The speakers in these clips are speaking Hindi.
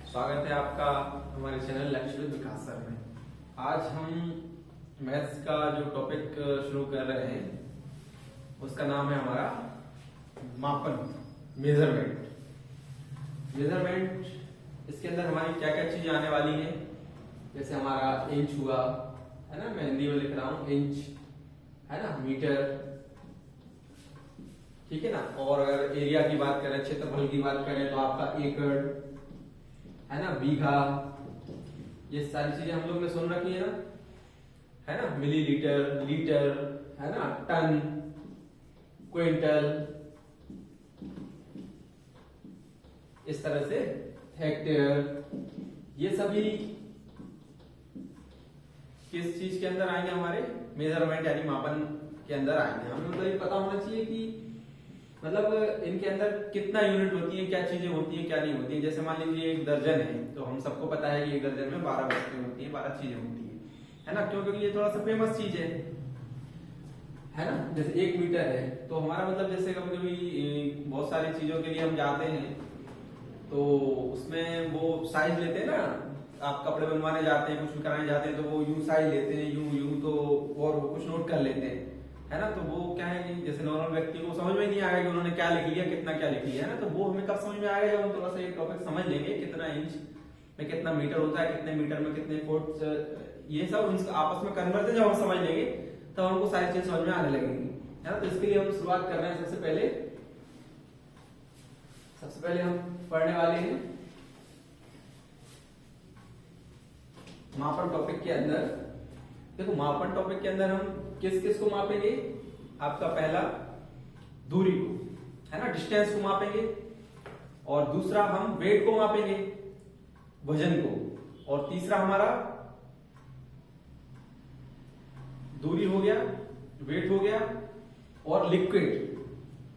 स्वागत है आपका हमारे चैनल लक्ष्य विकास सर में। आज हम मैथ्स का जो टॉपिक शुरू कर रहे हैं उसका नाम है हमारा मापन, मेजरमेंट। इसके अंदर हमारी क्या क्या चीजें आने वाली हैं, जैसे हमारा इंच हुआ है ना, मैं हिंदी में लिख रहा हूं इंच, है ना, मीटर, ठीक है ना। और अगर एरिया की बात करें, क्षेत्रफल की बात करें तो आपका एकड़, है ना, बीघा, ये सारी चीजें हम लोग ने सुन रखी है ना, मिलीलीटर, लीटर, है ना, टन, क्विंटल, इस तरह से हेक्टेयर, ये सभी किस चीज के अंदर आएंगे, हमारे मेजरमेंट यानी मापन के अंदर आएंगे। हमें मतलब ये पता होना चाहिए कि मतलब इनके अंदर कितना यूनिट होती है, क्या चीजें होती हैं, क्या नहीं होती है। जैसे मान लीजिए एक दर्जन है तो हम सबको पता है कि एक दर्जन में 12 वस्तुएं होती हैं, 12 चीजें होती है ना, क्योंकि ये थोड़ा सा फेमस चीज है ना। जैसे 1 मीटर है तो हमारा मतलब, जैसे कभी कभी बहुत सारी चीजों के लिए हम जाते हैं तो उसमें वो साइज लेते हैं ना, आप कपड़े बनवाने जाते हैं, कुछ कराने जाते हैं तो वो यूं साइज लेते हैं, यूं तो, और वो कुछ नोट कर लेते हैं, है ना। तो वो क्या है कि जैसे नॉर्मल व्यक्ति को समझ में नहीं आएगा कि उन्होंने क्या लिख लिया, कितना क्या लिख लिया, है ना। तो वो हमें कब समझ में आएगा, जब हम थोड़ा सा ये टॉपिक समझ लेंगे, कितना इंच में कितना मीटर होता है, कितने मीटर में कितने फुट, ये सब आपस में कन्वर्ट जब हम समझ लेंगे तो हमको सारी चीज समझ में आने लगेंगी, है ना। तो इसके लिए हम शुरुआत कर रहे हैं। सबसे पहले हम पढ़ने वाले हैं मापन टॉपिक के अंदर। देखो, मापन टॉपिक के अंदर हम किस किस को मापेंगे। आपका पहला दूरी को, है ना, डिस्टेंस को मापेंगे, और दूसरा हम वेट को मापेंगे, वजन को, और तीसरा हमारा दूरी हो गया, वेट हो गया, और लिक्विड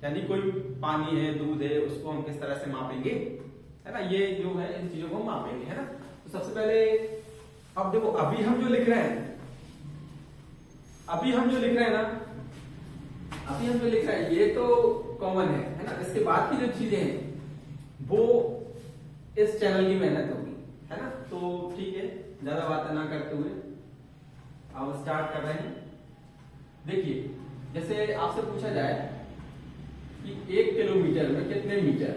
यानी कोई पानी है, दूध है, उसको हम किस तरह से मापेंगे, है ना। ये जो है इन चीजों को हम मापेंगे, है ना। तो सबसे पहले अब देखो, अभी हम जो लिख रहे हैं ये तो कॉमन है ना। इसके बाद की जो चीजें हैं वो इस चैनल की मेहनत होगी, है ना। तो ठीक है, ज्यादा बातें ना करते हुए अब स्टार्ट कर रहे हैं। देखिए, जैसे आपसे पूछा जाए कि 1 किलोमीटर में कितने मीटर,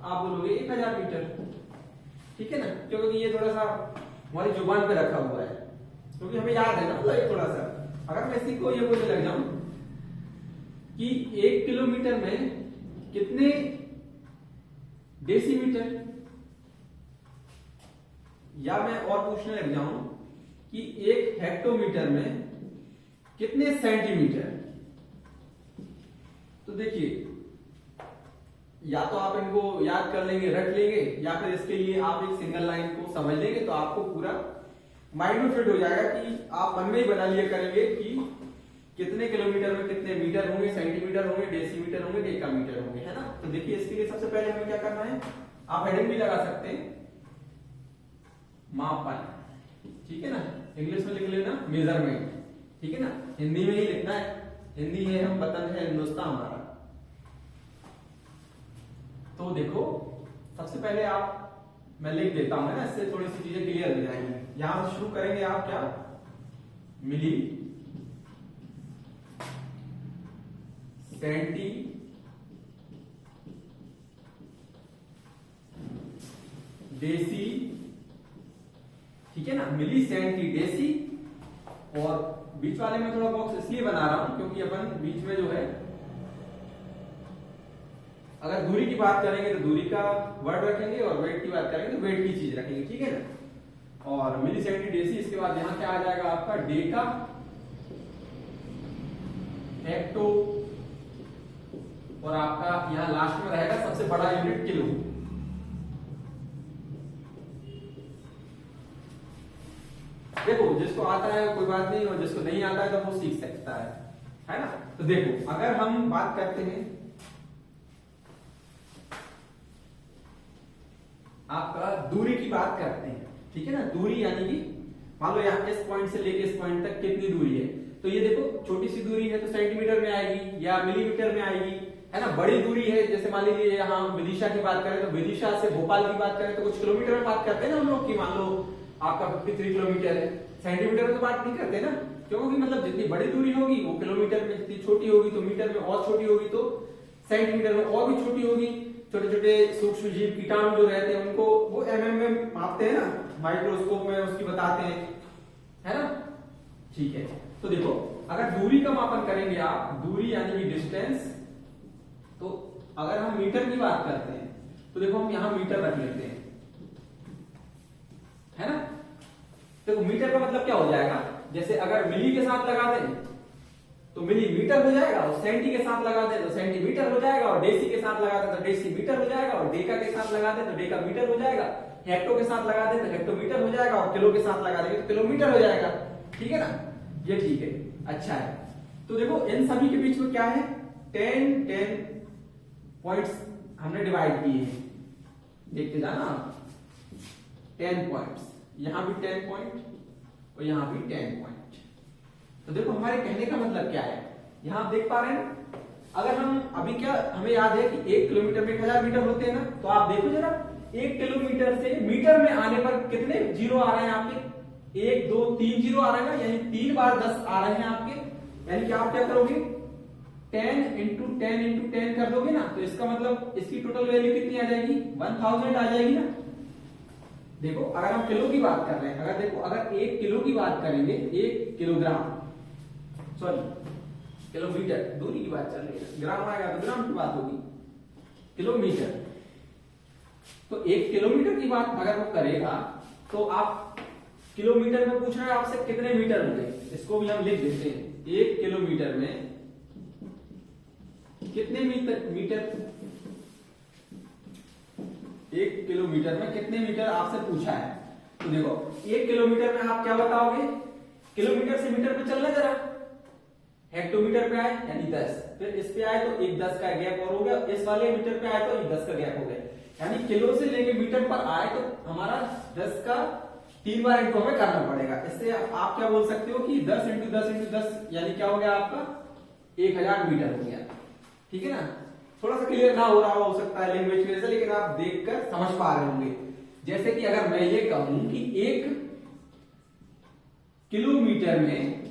आप बोलोगे 1000 मीटर, ठीक है ना, क्योंकि ये थोड़ा सा हमारी जुबान पे रखा हुआ है, क्योंकि हमें याद है ना। मतलब ये थोड़ा सा, अगर मैं इसी को ये बोलने लग जाऊं कि 1 किलोमीटर में कितने डेसीमीटर, या मैं और पूछने लग जाऊं कि 1 हेक्टोमीटर में कितने सेंटीमीटर, तो देखिए, या तो आप इनको याद कर लेंगे, रख लेंगे, या फिर इसके लिए आप एक सिंगल लाइन को समझ लेंगे तो आपको पूरा माइंड में फिट हो जाएगा कि आप मन में ही बना लिया करेंगे कि कितने किलोमीटर में कितने मीटर होंगे, सेंटीमीटर होंगे, डेसीमीटर होंगे, डेकामीटर होंगे, है ना। तो देखिए, इसके लिए सबसे पहले हमें क्या करना है, आप हेडिंग भी लगा सकते हैं, मापन, ठीक है ना। इंग्लिश में लिख लेना मेजरमेंट, ठीक है ना। हिंदी में ही लिखना है, हिंदी है, हम वतन है हिंदुस्तान हमारा। तो देखो, सबसे पहले मैं लिख देता हूं, है ना, इससे थोड़ी सी चीजें क्लियर हो जाएंगी। यहां से शुरू करेंगे आप क्या, मिली, सेंटी, डेसी, ठीक है ना, मिली, सेंटी, डेसी, और बीच वाले में थोड़ा बॉक्स इसलिए बना रहा हूं क्योंकि अपन बीच में जो है, अगर दूरी की बात करेंगे तो दूरी का वर्ड रखेंगे, और वेट की बात करेंगे तो वेट की चीज रखेंगे, ठीक है ना। और मिली, सेंटी, डेसी, इसके बाद यहां क्या आ जाएगा आपका, डेका, हेक्टो, और आपका यहां लास्ट में रहेगा सबसे बड़ा यूनिट किलो। देखो, जिसको आता है कोई बात नहीं, और जिसको नहीं आता है तो वो सीख सकता है ना। तो देखो, अगर हम बात करते हैं आपका दूरी की बात करते हैं, ठीक है ना। दूरी यानी कि मान लो यहाँ इस पॉइंट से लेके इस पॉइंट तक कितनी दूरी है, तो ये देखो छोटी सी दूरी है तो सेंटीमीटर में आएगी या मिलीमीटर में आएगी, है ना। बड़ी दूरी है, जैसे मान लीजिए यहाँ विदिशा की बात करें तो विदिशा से भोपाल की बात करें तो कुछ किलोमीटर में बात करते हैं ना हम लोग की, मान लो आपका 53 किलोमीटर है, सेंटीमीटर में तो बात नहीं करते ना, क्योंकि मतलब जितनी बड़ी दूरी होगी वो किलोमीटर में, जितनी छोटी होगी तो मीटर में और छोटी होगी तो सेंटीमीटर में और भी छोटी होगी। छोटे छोटे सूक्ष्म जीव कीटाणु जो रहते हैं उनको वो mm में मापते हैं ना, माइक्रोस्कोप में उसकी बताते हैं, है ना। ठीक है, तो देखो अगर दूरी का मापन करेंगे आप, दूरी यानी कि डिस्टेंस, तो अगर हम मीटर की बात करते हैं तो देखो हम यहां मीटर रख लेते हैं, है ना। देखो मीटर का मतलब क्या हो जाएगा, जैसे अगर मिली के साथ लगा दें तो मिलीमीटर हो जाएगा, और सेंटी के साथ लगा दें तो सेंटीमीटर हो जाएगा, और डेसी के साथ लगा दें तो डेसीमीटर हो जाएगा, और डेका के साथ लगा दें तो डेकामीटर हो जाएगा, हेक्टो के साथ लगा दें तो हेक्टोमीटर हो जाएगा, और किलो के साथ लगा देंगे तो किलोमीटर हो जाएगा। ठीक है ना, ये ठीक है, अच्छा है। तो देखो इन सभी के बीच में क्या है, 10 पॉइंट्स हमने डिवाइड किए हैं, देखते जाना, 10 पॉइंट्स, यहां भी 10 पॉइंट और यहां भी 10 पॉइंट। तो देखो हमारे कहने का मतलब क्या है, यहां आप देख पा रहे हैं, अगर हम अभी क्या हमें याद है कि 1 किलोमीटर में 1000 मीटर होते हैं ना, तो आप देखो जरा 1 किलोमीटर से मीटर में आने पर कितने जीरो आ रहे हैं आपके, 1 2 3 जीरो आ रहे हैं ना, यानी 3 बार 10 आ रहे हैं आपके, यानी कि आप क्या करोगे 10 इंटू 10 कर दोगे ना, तो इसका मतलब इसकी टोटल वैल्यू कितनी आ जाएगी, 1000 आ जाएगी ना। देखो अगर हम किलो की बात कर रहे हैं, अगर देखो अगर 1 किलो की बात करेंगे, 1 किलोग्राम, सॉरी किलोमीटर, दूरी की बात चल रही है, ग्राम आएगा तो ग्राम की बात होगी, किलोमीटर, तो 1 किलोमीटर की बात अगर वो करेगा तो आप किलोमीटर में पूछ रहे हैं आपसे कितने मीटर होंगे, इसको भी हम लिख देते हैं, 1 किलोमीटर में कितने मीटर 1 किलोमीटर में कितने मीटर आपसे पूछा है। तो देखो 1 किलोमीटर में आप क्या बताओगे, किलोमीटर से मीटर पे चलना जरा, हेक्टोमीटर पे आए यानी 10, फिर इस पे आए तो एक 10 का गैप और हो गया, इस वाले मीटर पे आए तो एक 10 का गैप हो गया, यानी किलो से लेके मीटर पर आए तो हमारा 10 का 3 बार इंटू हमें करना पड़ेगा। इससे आप क्या बोल सकते हो कि 10 इंटू 10 इंटू 10 यानी क्या हो गया आपका 1000 मीटर हो गया। ठीक है ना, थोड़ा सा क्लियर ना हो रहा हो सकता है लैंग्वेज की वजह से, लेकिन आप देखकर समझ पा रहे होंगे। जैसे कि अगर मैं ये कहूं कि 1 किलोमीटर में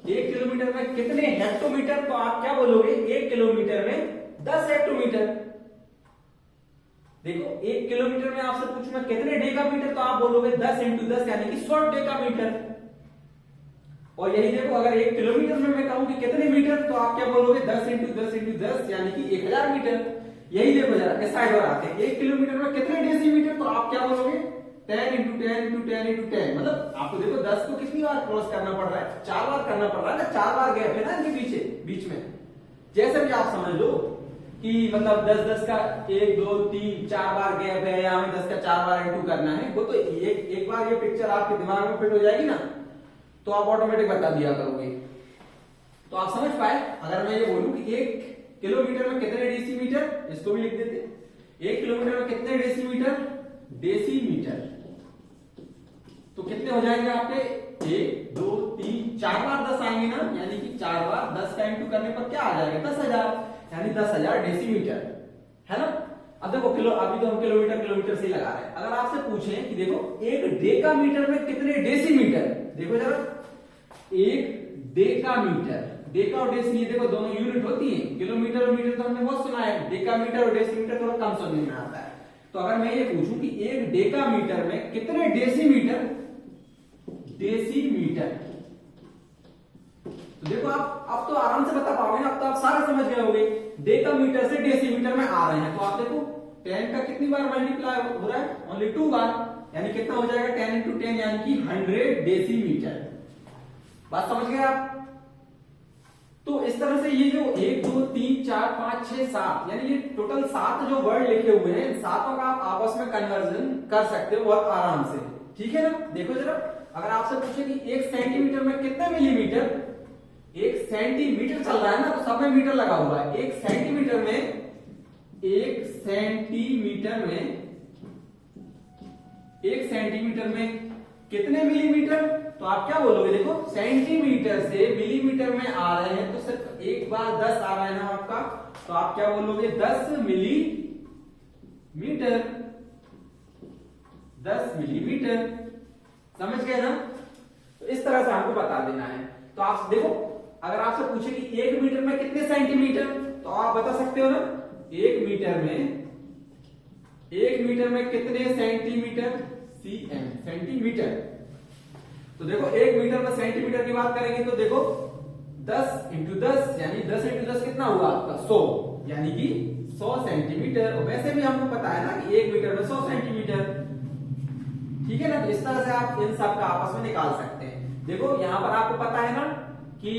1 किलोमीटर में कितने हेक्टोमीटर, तो आप क्या बोलोगे 1 किलोमीटर में 10 हेक्टोमीटर। देखो 1 किलोमीटर में आपसे पूछूंगा कितने डेकामीटर, तो आप बोलोगे 10 इंटू 10 यानी कि 100 डेकामीटर। और यही देखो अगर 1 किलोमीटर में मैं कहूं कि कितने मीटर, तो आप क्या बोलोगे 10 इंटू 10 इंटू 10 यानी कि 1000 मीटर। यही देखो जरा इस साइड और आते हैं, 1 किलोमीटर में कितने डेसीमीटर, तो आप क्या बोलोगे 10 इंटू 10 इंटू 10 इंटू 10, मतलब आपको देखो 10 को कितनी बार क्रॉस करना पड़ रहा है, 4 बार करना पड़ रहा है ना, 4 बार गैप है ना इनके पीछे बीच में। जैसे भी आप समझ लो कि मतलब 10 का 1 2 3 4 बार गैप है, या हमें 10 का 4 बार इंटू करना है, वो तो एक बार ये पिक्चर आपके दिमाग में फिट हो जाएगी ना, तो आप ऑटोमेटिक बता दिया करोगे। तो आप समझ पाए, अगर मैं ये बोलूं कि 1 किलोमीटर में कितने डेसीमीटर, इसको भी लिख देते, 1 किलोमीटर में कितने डेसीमीटर, डेसीमीटर, तो कितने हो जाएंगे आपके 1 2 3 4 बार 10 आएंगे ना, यानी कि 4 बार 10 का इंटू करने पर क्या आ जाएगा 10,000, यानी 10,000 डेसीमीटर, है ना। अब देखो किलो, अभी तो हम किलोमीटर से ही लगा रहे हैं। अगर आपसे पूछें कि देखो 1 डेकामीटर में कितने डेसीमीटर, देखो जरा 1 डेकामीटर, डेका और डेसी ये देखो दोनों यूनिट होती है, किलोमीटर और मीटर तो हमने बहुत सुना है, डेकामीटर और डेसीमीटर थोड़ा कम सुनने में आता है। तो अगर मैं ये पूछूं कि 1 डेकामीटर में कितने डेसीमीटर, डेसीमीटर, तो देखो आप अब तो आराम से बता पाओगे ना, अब तो आप सारे समझ गए होंगे, डेकामीटर से डेसीमीटर में आ रहे हैं, तो आप देखो 10 का कितनी बार मल्टीप्लाई हो रहा है, ओनली 2 बार, यानी कितना हो जाएगा 10 इंटू 10 यानी कि 100 डेसीमीटर। बात समझ गए आप। तो इस तरह से ये जो 1 2 3 4 5 6 7 यानी ये टोटल 7 जो वर्ड लिखे हुए हैं, इन सातों का आप आपस में कन्वर्जन कर सकते हो बहुत आराम से। ठीक है ना, देखो जरा अगर आपसे पूछे कि 1 सेंटीमीटर में कितने मिलीमीटर, 1 सेंटीमीटर चल रहा है ना, तो सब में मीटर लगा हुआ है, 1 सेंटीमीटर में 1 सेंटीमीटर में कितने मिलीमीटर, तो आप क्या बोलोगे, देखो सेंटीमीटर से मिलीमीटर में आ रहे हैं तो सिर्फ एक बार 10 आ रहा है ना आपका, तो आप क्या बोलोगे 10 मिलीमीटर, 10 मिलीमीटर। समझ गए ना? तो इस तरह से आपको बता देना है। तो आप देखो, अगर आपसे पूछे कि 1 मीटर में कितने सेंटीमीटर, तो आप बता सकते हो ना 1 मीटर में कितने सेंटीमीटर, cm, सेंटीमीटर। तो देखो 1 मीटर में सेंटीमीटर की बात करेंगे तो देखो 10 इंटू 10 यानी 10 इंटू 10 कितना हुआ आपका 100, यानी कि 100 सेंटीमीटर। और वैसे भी हमको पता है ना कि 1 मीटर में 100 सेंटीमीटर। ठीक है ना? तो इस तरह से आप इन सब का आपस में निकाल सकते हैं। देखो यहां पर आपको पता है ना कि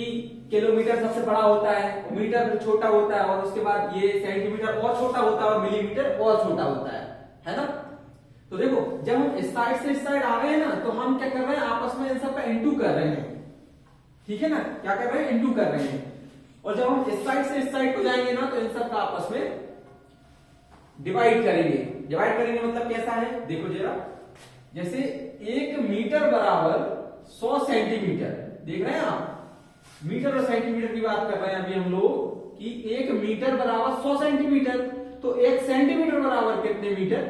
किलोमीटर सबसे बड़ा होता है, मीटर छोटा होता है, और उसके बाद ये सेंटीमीटर और छोटा होता है और मिलीमीटर और छोटा होता है ना? तो देखो जब हम इस साइड से इस साइड आ रहे हैं ना, तो हम क्या कर रहे हैं आपस में इन सब का इंटू कर रहे हैं। ठीक है ना? क्या कर रहे हैं? इंटू कर रहे हैं। और जब हम इस साइड से इस साइड को जाएंगे ना, तो इन सब का आपस में डिवाइड करेंगे। डिवाइड करेंगे मतलब कैसा है, देखो जरा, जैसे 1 मीटर बराबर 100 सेंटीमीटर। देख रहे हैं आप, मीटर और सेंटीमीटर की बात कर रहे हैं अभी हम लोग कि 1 मीटर बराबर 100 सेंटीमीटर। तो 1 सेंटीमीटर बराबर कितने मीटर?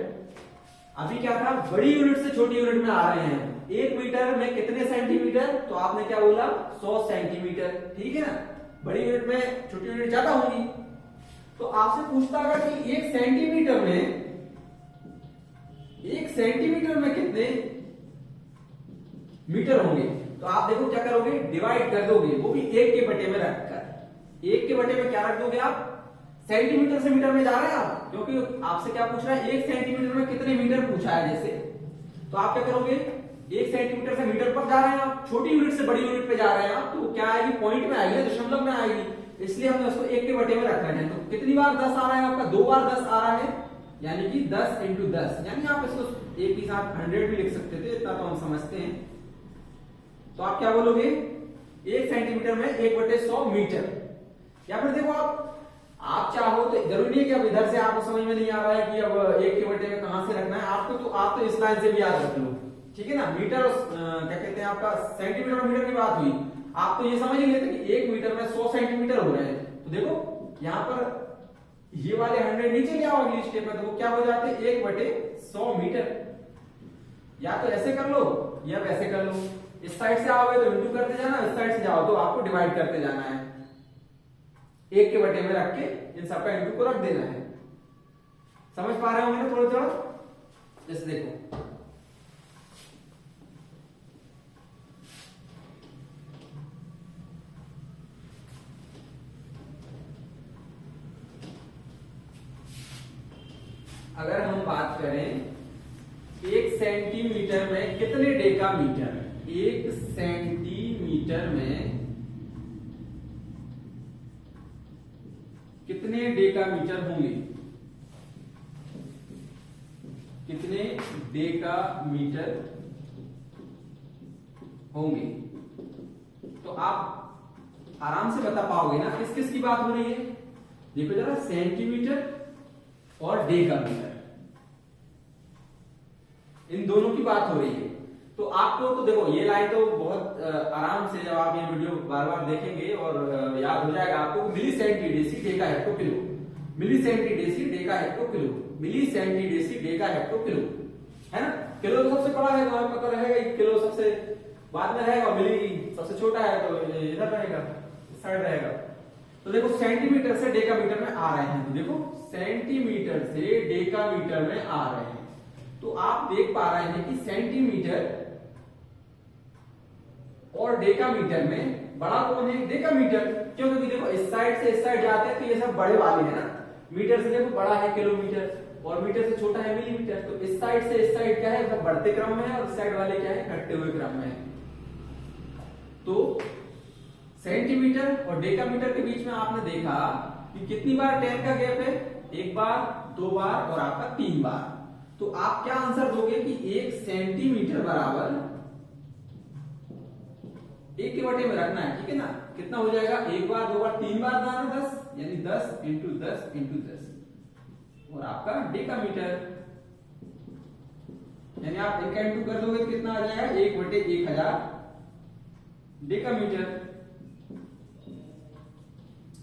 अभी क्या था, बड़ी यूनिट से छोटी यूनिट में आ रहे हैं। 1 मीटर में कितने सेंटीमीटर, तो आपने क्या बोला 100 सेंटीमीटर। ठीक है ना? बड़ी यूनिट में छोटी यूनिट ज्यादा होगी। तो आपसे पूछता होगा कि 1 सेंटीमीटर में कितने मीटर होंगे। तो आप देखो क्या करोगे, डिवाइड कर दोगे, वो भी 1 के बटे में रखकर। 1 के बटे में क्या रख दोगे आप, सेंटीमीटर से मीटर में जा रहे हैं आप, क्योंकि आपसे क्या पूछ रहा है 1 सेंटीमीटर में कितने मीटर पूछा है जैसे। तो आप क्या करोगे, 1 सेंटीमीटर से मीटर पर जा रहे हैं आप, छोटी यूनिट से बड़ी यूनिट पे जा रहे हैं आप, तो क्या आएगी, पॉइंट में आएगी, दशमलव में आएगी। इसलिए हमने उसको 1 के बटे में रखा है। तो कितनी बार 10 आ रहा है आपका, 2 बार 10 आ रहा है, यानी कि 10 इंटू 10, यानी आप इसको एक ही साथ 100 भी लिख सकते थे, इतना तो हम समझते हैं। तो आप क्या बोलोगे, 1 सेंटीमीटर में 1/100 मीटर। या फिर देखो आप चाहो तो जरूरी नहीं है कि अब इधर से आपको समझ में नहीं आ रहा है कि अब 1 के बटे में कहां से रखना है आपको, तो आप तो इस लाइन से भी याद रख लो। ठीक है ना? मीटर क्या कहते हैं आपका, सेंटीमीटर और मीटर की बात हुई, आप तो ये समझ ही लेते कि 1 मीटर में 100 सेंटीमीटर हो रहे हैं। तो देखो यहां पर ये वाले 100 नीचे ले आओ अगली स्टेप में, तो वो क्या हो जाते हैं 1/100 मीटर। या तो ऐसे कर लो या वैसे कर लो। इस साइड से आओगे तो इंटू करते जाना, इस साइड से जाओ तो आपको डिवाइड करते जाना है। 1 के बटे में रख के इन सबका इंटू को रख देना है। समझ पा रहे होंगे ना थोड़ा थोड़ा? जैसे देखो अगर हम बात करें 1 सेंटीमीटर में कितने डेकामीटर, 1 सेंटीमीटर में कितने डेकामीटर होंगे, कितने डेकामीटर होंगे, तो आप आराम से बता पाओगे ना किस किस की बात हो रही है। देखो जरा, सेंटीमीटर और डेकामीटर, इन दोनों की बात हो रही है। तो आपको तो देखो ये लाइन तो बहुत आराम से, जब आप ये वीडियो बार बार देखेंगे और याद हो जाएगा आपको, मिली सेंटीडेसी डेका हेक्टो किलो, मिली सेंटीडेसी डेका हेक्टो किलो, मिली सेंटीडेसी डेका हेक्टो किलो, है ना? किलो तो सबसे बड़ा है तो हमें पता रहेगा, किलो सबसे बाद में रहेगा, मिली सबसे छोटा है तो इधर रहेगा, इस साइड रहेगा। तो देखो सेंटीमीटर से डेकामीटर में आ रहे हैं, तो देखो सेंटीमीटर से डेकामीटर में आ रहे हैं। तो आप देख पा रहे हैं कि सेंटीमीटर और डेकामीटर में बड़ा कौन है, डेकामीटर। क्योंकि देखो इस साइड से इस साइड जाते हैं तो ये सब बड़े वाले हैं ना। मीटर से देखो बड़ा है किलोमीटर और मीटर से छोटा है मिलीमीटर। तो इस साइड से इस साइड क्या है, सब बढ़ते क्रम में है, और इस साइड वाले क्या है, घटते हुए क्रम में है। तो सेंटीमीटर और डेकामीटर के बीच में आपने देखा कि कितनी बार 10 का गैप है, 1 बार, 2 बार और आपका 3 बार। तो आप क्या आंसर दोगे कि 1 सेंटीमीटर बराबर 1 के बटे में रखना है। ठीक है ना? कितना हो जाएगा, 1 बार, 2 बार, 3 बार दाना 10, यानी 10 इंटू 10 इंटू 10, और आपका डेकामीटर, यानी आप इनका इंटू कर दोगे तो कितना आ जाएगा, 1/1000 डेकामीटर।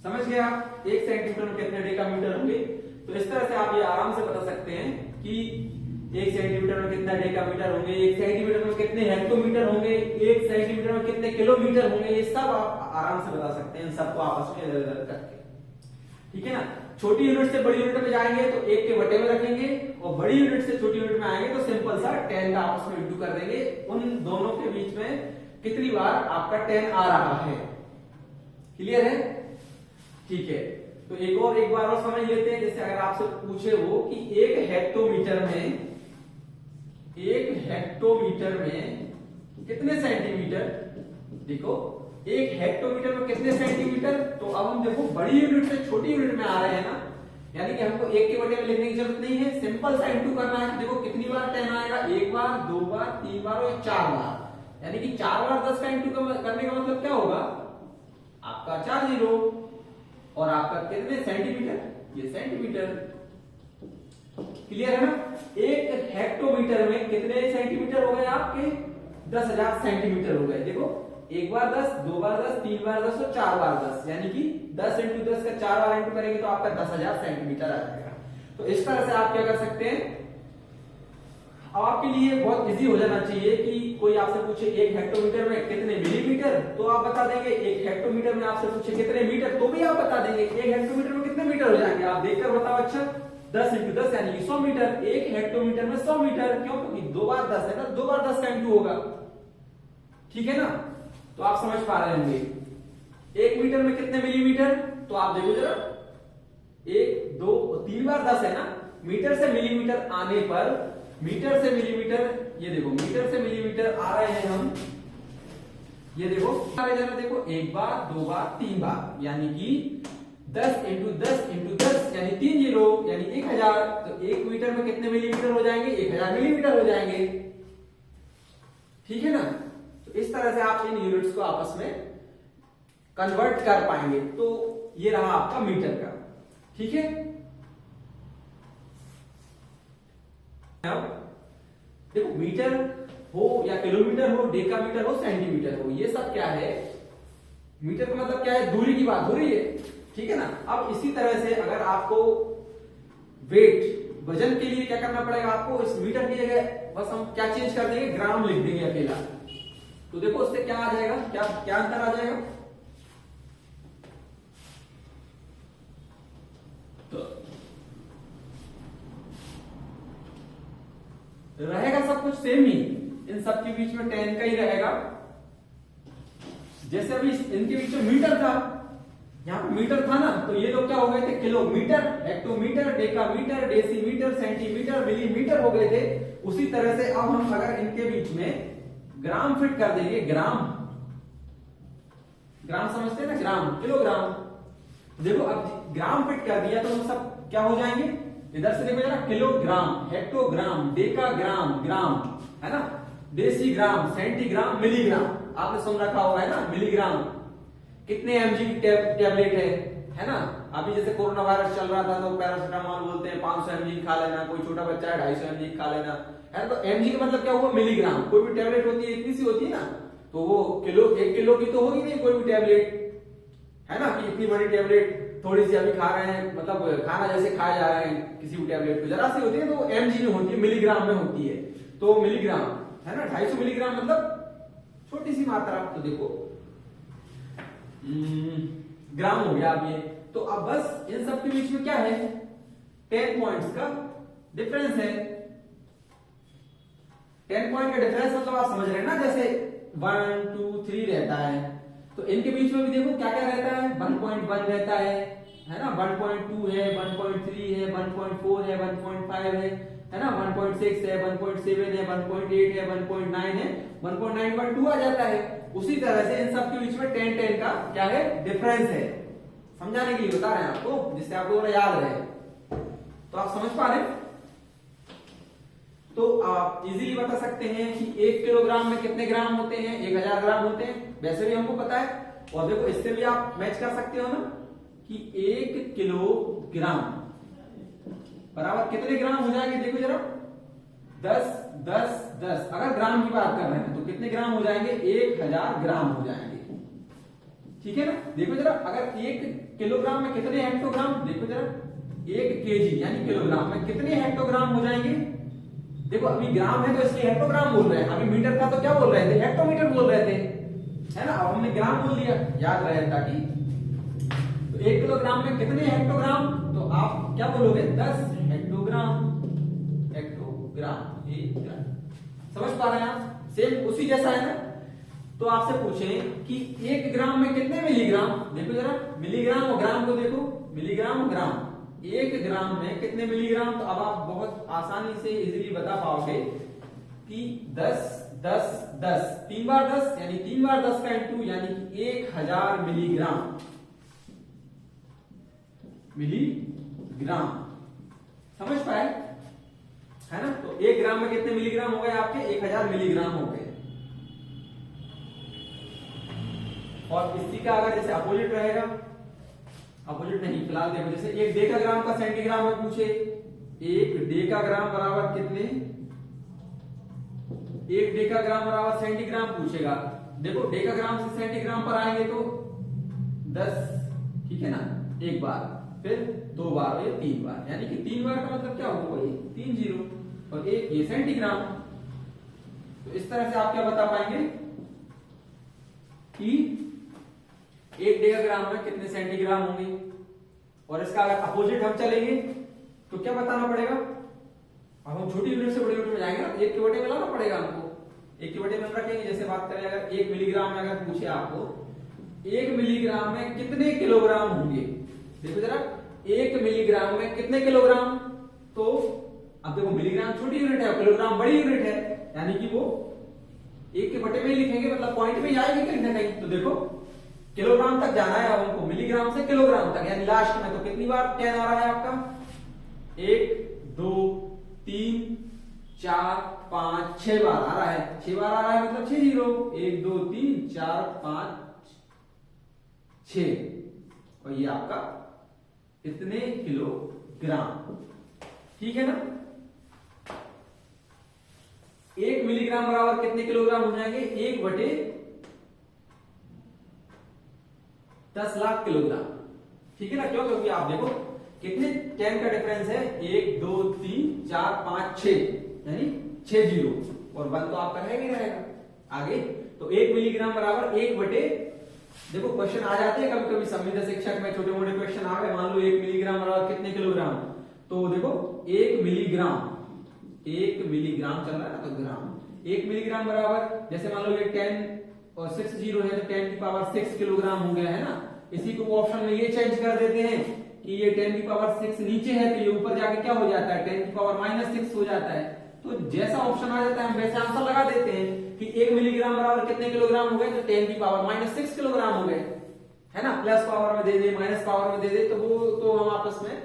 समझ गए आप? 1 सेंटीमीटर में कितने डेकामीटर होंगे? तो इस तरह से आप ये आराम से बता सकते हैं कि 1 सेंटीमीटर में कितना डेकामीटर होंगे, 1 सेंटीमीटर में कितने हेक्टोमीटर होंगे, 1 सेंटीमीटर में कितने किलोमीटर होंगे, ये सब आप आराम से बता सकते हैं, इन सबको आपस में इधर-उधर करके। ठीक है ना? छोटी यूनिट से बड़ी यूनिट में जाएंगे तो 1 के बटे में रखेंगे, और बड़ी यूनिट से छोटी यूनिट में आएंगे तो सिंपल सा 10 का आपस में इंटू कर देंगे। उन दोनों के बीच में कितनी बार आपका 10 आ रहा है। क्लियर है? ठीक है, तो एक बार और समझ लेते हैं। जैसे अगर आपसे पूछे वो कि 1 हेक्टोमीटर में कितने सेंटीमीटर, देखो 1 हेक्टोमीटर में कितने सेंटीमीटर, तो अब हम देखो बड़ी यूनिट से छोटी यूनिट में आ रहे हैं ना, यानी कि हमको 1 के बटे में लिखने की जरूरत नहीं है, सिंपल सा इंटू करना है। देखो कितनी बार 10 आएगा, 1 बार, 2 बार, 3 बार और 4 बार, यानी कि 4 बार 10 का इंटू करने का मतलब क्या होगा, आपका 4 जीरो, और आपका कितने सेंटीमीटर, ये सेंटीमीटर। क्लियर है ना? 1 हेक्टोमीटर में कितने सेंटीमीटर हो गए आपके, 10,000 सेंटीमीटर हो गए। देखो 1 बार 10, 2 बार 10, 3 बार 10 और 4 बार 10, यानी कि 10 इंटू 10 का 4 बार इंटू करेंगे तो आपका 10,000 सेंटीमीटर आ जाएगा। तो इस तरह से आप क्या कर सकते हैं, अब आपके लिए बहुत इजी हो जाना चाहिए कि कोई आपसे पूछे 1 हेक्टोमीटर में कितने मिलीमीटर, तो आप बता देंगे। 1 हेक्टोमीटर में आपसे पूछे कितने मीटर, तो भी आप बता देंगे। 1 हेक्टोमीटर में कितने मीटर हो जाएंगे, आप देखकर बताओ। अच्छा 10 इंटू 10 यानी कि 100 मीटर। 1 हेक्टोमीटर में 100 मीटर, क्यों? क्योंकि 2 बार 10 है ना, 2 बार 10 का इंटू होगा। ठीक है ना? तो आप समझ पा रहे होंगे। 1 मीटर में कितने मिलीमीटर, तो आप देखो जरा, 1 2 3 बार 10 है ना, मीटर से मिलीमीटर आने पर, मीटर से मिलीमीटर, ये देखो मीटर से मिलीमीटर आ रहे हैं हम, ये देखो आ रहे जरा देखो, 1 बार 2 बार 3 बार, यानी कि 10 इंटू 10 इंटू 10 यानी 3 जीरो, यानी 1000। तो 1 मीटर में कितने मिलीमीटर हो जाएंगे, 1000 मिलीमीटर हो जाएंगे। ठीक है ना? तो इस तरह से आप इन यूनिट्स को आपस में कन्वर्ट कर पाएंगे। तो ये रहा आपका मीटर का। ठीक है? अब देखो मीटर हो या किलोमीटर हो, डेकामीटर हो, सेंटीमीटर हो, ये सब क्या है, मीटर का मतलब क्या है, दूरी की बात हो रही है। ठीक है ना? अब इसी तरह से अगर आपको वेट, वजन के लिए क्या करना पड़ेगा आपको, इस मीटर की जगह बस हम क्या चेंज कर देंगे, ग्राम लिख देंगे अकेला। तो देखो उससे क्या आ जाएगा, क्या क्या अंतर आ जाएगा, तो रहेगा सब कुछ सेम ही, इन सब के बीच में 10 का ही रहेगा। जैसे अभी इनके बीच में मीटर था, यहां पे मीटर था ना, तो ये लोग क्या हो गए थे, kilometre, hectometre, decametre, decimetre, centimetre, millimetre हो गए थे। उसी तरह से अब हम अगर इनके बीच में ग्राम फिट कर देंगे, ग्राम समझते हैं ना, ग्राम, किलोग्राम, देखो अब ग्राम फिट कर दिया तो हम सब क्या हो जाएंगे, इधर से देखो जरा, किलोग्राम, हेक्टोग्राम, डेकाग्राम, ग्राम, है ना, डेसीग्राम, सेंटीग्राम, मिलीग्राम, आपने सुन रखा होगा है ना, मिलीग्राम। कितने एमजी की टैबलेट है ना। अभी जैसे कोरोना वायरस चल रहा था तो पैरासिटामोल बोलते हैं 500 एमजी खा लेना, कोई छोटा बच्चा है 250 एमजी खा लेना, है। तो एमजी का मतलब क्या हुआ, मिलीग्राम। कोई भी टैबलेट होती है इतनी सी होती है ना, तो वो 1 किलो की तो होगी नहीं कोई भी टैबलेट, है ना, कि इतनी बड़ी टैबलेट थोड़ी सी अभी खा रहे हैं, मतलब खाना जैसे खाए जा रहे हैं, किसी भी टैबलेट को जरा सी होती है तो एमजी में होती है, मिलीग्राम में होती है। तो मिलीग्राम है ना, 250 मिलीग्राम मतलब छोटी सी मात्रा। तो देखो ग्राम हो गया अब ये। तो अब बस इन सब के बीच में क्या है, 10 पॉइंट्स का डिफरेंस है। 10 पॉइंट का डिफरेंस मतलब आप समझ रहे हैं ना, जैसे 1 2 3 रहता है, तो इनके बीच में भी देखो क्या क्या रहता है, 1.1 रहता है ना, 1.2 है, 1.3 है, 1.4 है, 1.5 है ना, 1.6 है, 1.7 है, 1.8 है, 1.9 है, 1.9.2 आ जाता है। उसी तरह से इन सब के बीच में 10 का क्या है, डिफरेंस है। समझाने के लिए बता रहे हैं आपको, जिससे आपको थोड़ा याद रहे। तो आप समझ पा रहे हैं। तो आप इजीली बता सकते हैं कि 1 किलोग्राम में कितने ग्राम होते हैं, 1000 ग्राम होते हैं, वैसे भी हमको पता है। और देखो इससे भी आप मैच कर सकते हो ना कि 1 किलोग्राम बराबर कितने ग्राम हो जाएंगे, देखो जरा, 10 10 10। अगर ग्राम की बात कर रहे हैं तो कितने ग्राम हो जाएंगे, 1000 ग्राम हो जाएंगे। ठीक है ना। देखो जरा, अगर 1 किलोग्राम में कितने हेक्टोग्राम, देखो जरा 1 केजी यानी किलोग्राम में कितने हेक्टोग्राम हो जाएंगे। देखो अभी ग्राम है तो इसलिए हेक्टोग्राम बोल रहे हैं, अभी मीटर था तो क्या बोल रहे थे, हेक्टोमीटर बोल रहे थे, है ना। अब हमने ग्राम बोल दिया, याद रहे ताकि। तो 1 किलोग्राम में कितने हेक्टोग्राम, तो आप क्या बोलोगे 10 हेक्टोग्राम, हेक्टोग्राम 1 ग्राम। समझ पा रहे हैं आप, सेम उसी जैसा है ना। तो आपसे पूछें कि 1 ग्राम में कितने मिलीग्राम, देखो जरा मिलीग्राम और ग्राम को देखो, मिलीग्राम और ग्राम, 1 ग्राम में कितने मिलीग्राम। तो अब आप बहुत आसानी से इजीली बता पाओगे कि 10 10 10 3 बार 10 यानी 3 बार 10 का इंटू यानी कि 1000 मिलीग्राम, मिलीग्राम। समझ पाए, है ना। तो 1 ग्राम में कितने मिलीग्राम हो गए आपके, 1000 मिलीग्राम हो गए। और इसी का अगर जैसे अपोजिट रहेगा, अपोजिट नहीं, फिलहाल देखो जैसे 1 डेकाग्राम का सेंटीग्राम में पूछे, 1 डेकाग्राम बराबर कितने, 1 डेकाग्राम बराबर सेंटीग्राम पूछेगा। देखो डेकाग्राम से सेंटीग्राम पर आएंगे तो 10, ठीक है ना, 1 बार, फिर 2 बार और ये 3 बार, यानी कि 3 बार का मतलब क्या होगा, ये 3 जीरो और 1 ये सेंटीग्राम। तो इस तरह से आप क्या बता पाएंगे कि 1 डेकाग्राम में कितने सेंटीग्राम होंगे। और इसका अगर अपोजिट हम चलेंगे तो क्या बताना पड़ेगा, अब हम छोटी यूनिट से बड़ी यूनिट में जाएंगे ना, 1 के बटे में लाना पड़ेगा हमको, 1 के बटे में रखेंगे। जैसे बात करें अगर 1 मिलीग्राम में अगर पूछे आपको 1 मिलीग्राम में कितने किलोग्राम होंगे, देखो जरा 1 मिलीग्राम में कितने किलोग्राम। तो अब देखो मिलीग्राम छोटी यूनिट है, किलोग्राम बड़ी यूनिट है, यानी कि वो 1 के बटे में ही लिखेंगे, मतलब पॉइंट में जाएगी कहीं ना कहीं। तो देखो किलोग्राम तक जाना है अब हमको, मिलीग्राम से किलोग्राम तक, यानी लास्ट में तो कितनी बार 10 आ रहा है आपका, 1 2 3 4 5 6 बार आ रहा है, 6 बार आ रहा है मतलब 6 जीरो, 1 2 3 4 5 6, और ये आपका इतने किलोग्राम, ठीक है ना। 1 मिलीग्राम बराबर कितने किलोग्राम हो जाएंगे, 1 बटे 10 लाख किलोग्राम, ठीक है ना। क्यों, क्योंकि आप देखो कितने 10 का डिफरेंस है, 1 2 3 4 5 6, यानी 6 जीरो और 1 तो आपका रहेगा ही रहेगा आगे। तो 1 मिलीग्राम बराबर 1 बटे, देखो क्वेश्चन आ जाते हैं कभी कभी संविदा शिक्षक में, छोटे मोटे क्वेश्चन आ गए, मान लो 1 मिलीग्राम बराबर कितने किलोग्राम, तो देखो 1 मिलीग्राम, 1 मिलीग्राम चल रहा है ना, तो ग्राम, 1 मिलीग्राम बराबर जैसे मान लो ये 10 और 6 जीरो है तो 10 की पावर 6 किलोग्राम हो गया, है ना। इसी को ऑप्शन में ये चेंज कर देते हैं कि ये 10 की पावर 6 नीचे है तो ये ऊपर जाके क्या हो जाता है, 10 की पावर -6 हो जाता है। तो जैसा ऑप्शन आ जाता है हम वैसे आंसर लगा देते हैं कि 1 मिलीग्राम बराबर कितने किलोग्राम हो गए, तो 10 की पावर -6 किलोग्राम हो गए, है ना। प्लस पावर में दे दे, माइनस पावर में दे दे, तो वो तो हम आपस में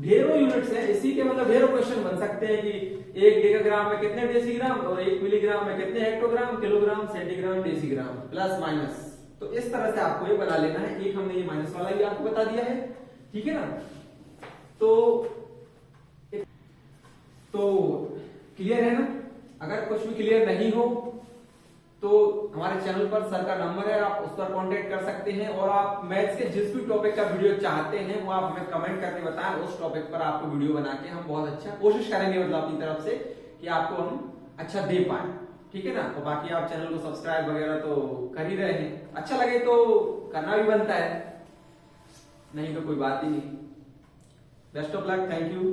ढेरों यूनिट्स हैं, इसी के मतलब ढेरों क्वेश्चन बन सकते हैं कि 1 डेकाग्राम में कितने डेसीग्राम और 1 मिलीग्राम में कितने hectogram, kilogram, centigram, decigram, plus minus. तो इस तरह से आपको ये बना लेना है। एक हमने ये माइनस वाला भी आपको बता दिया है, ठीक है ना। तो क्लियर है ना। अगर कुछ भी क्लियर नहीं हो तो हमारे चैनल पर सर का नंबर है, आप उस पर कांटेक्ट कर सकते हैं। और आप मैथ्स के जिस भी टॉपिक का वीडियो चाहते हैं वो आप हमें कमेंट करके बताएं, उस टॉपिक पर आपको वीडियो बना के हम बहुत अच्छा कोशिश करेंगे, मतलब अपनी तरफ से कि आपको हम अच्छा दे पाए, ठीक है ना। तो बाकी आप चैनल को सब्सक्राइब वगैरह तो कर ही रहे हैं, अच्छा लगे तो करना भी बनता है, नहीं तो कोई बात ही नहीं। Best of luck, thank you.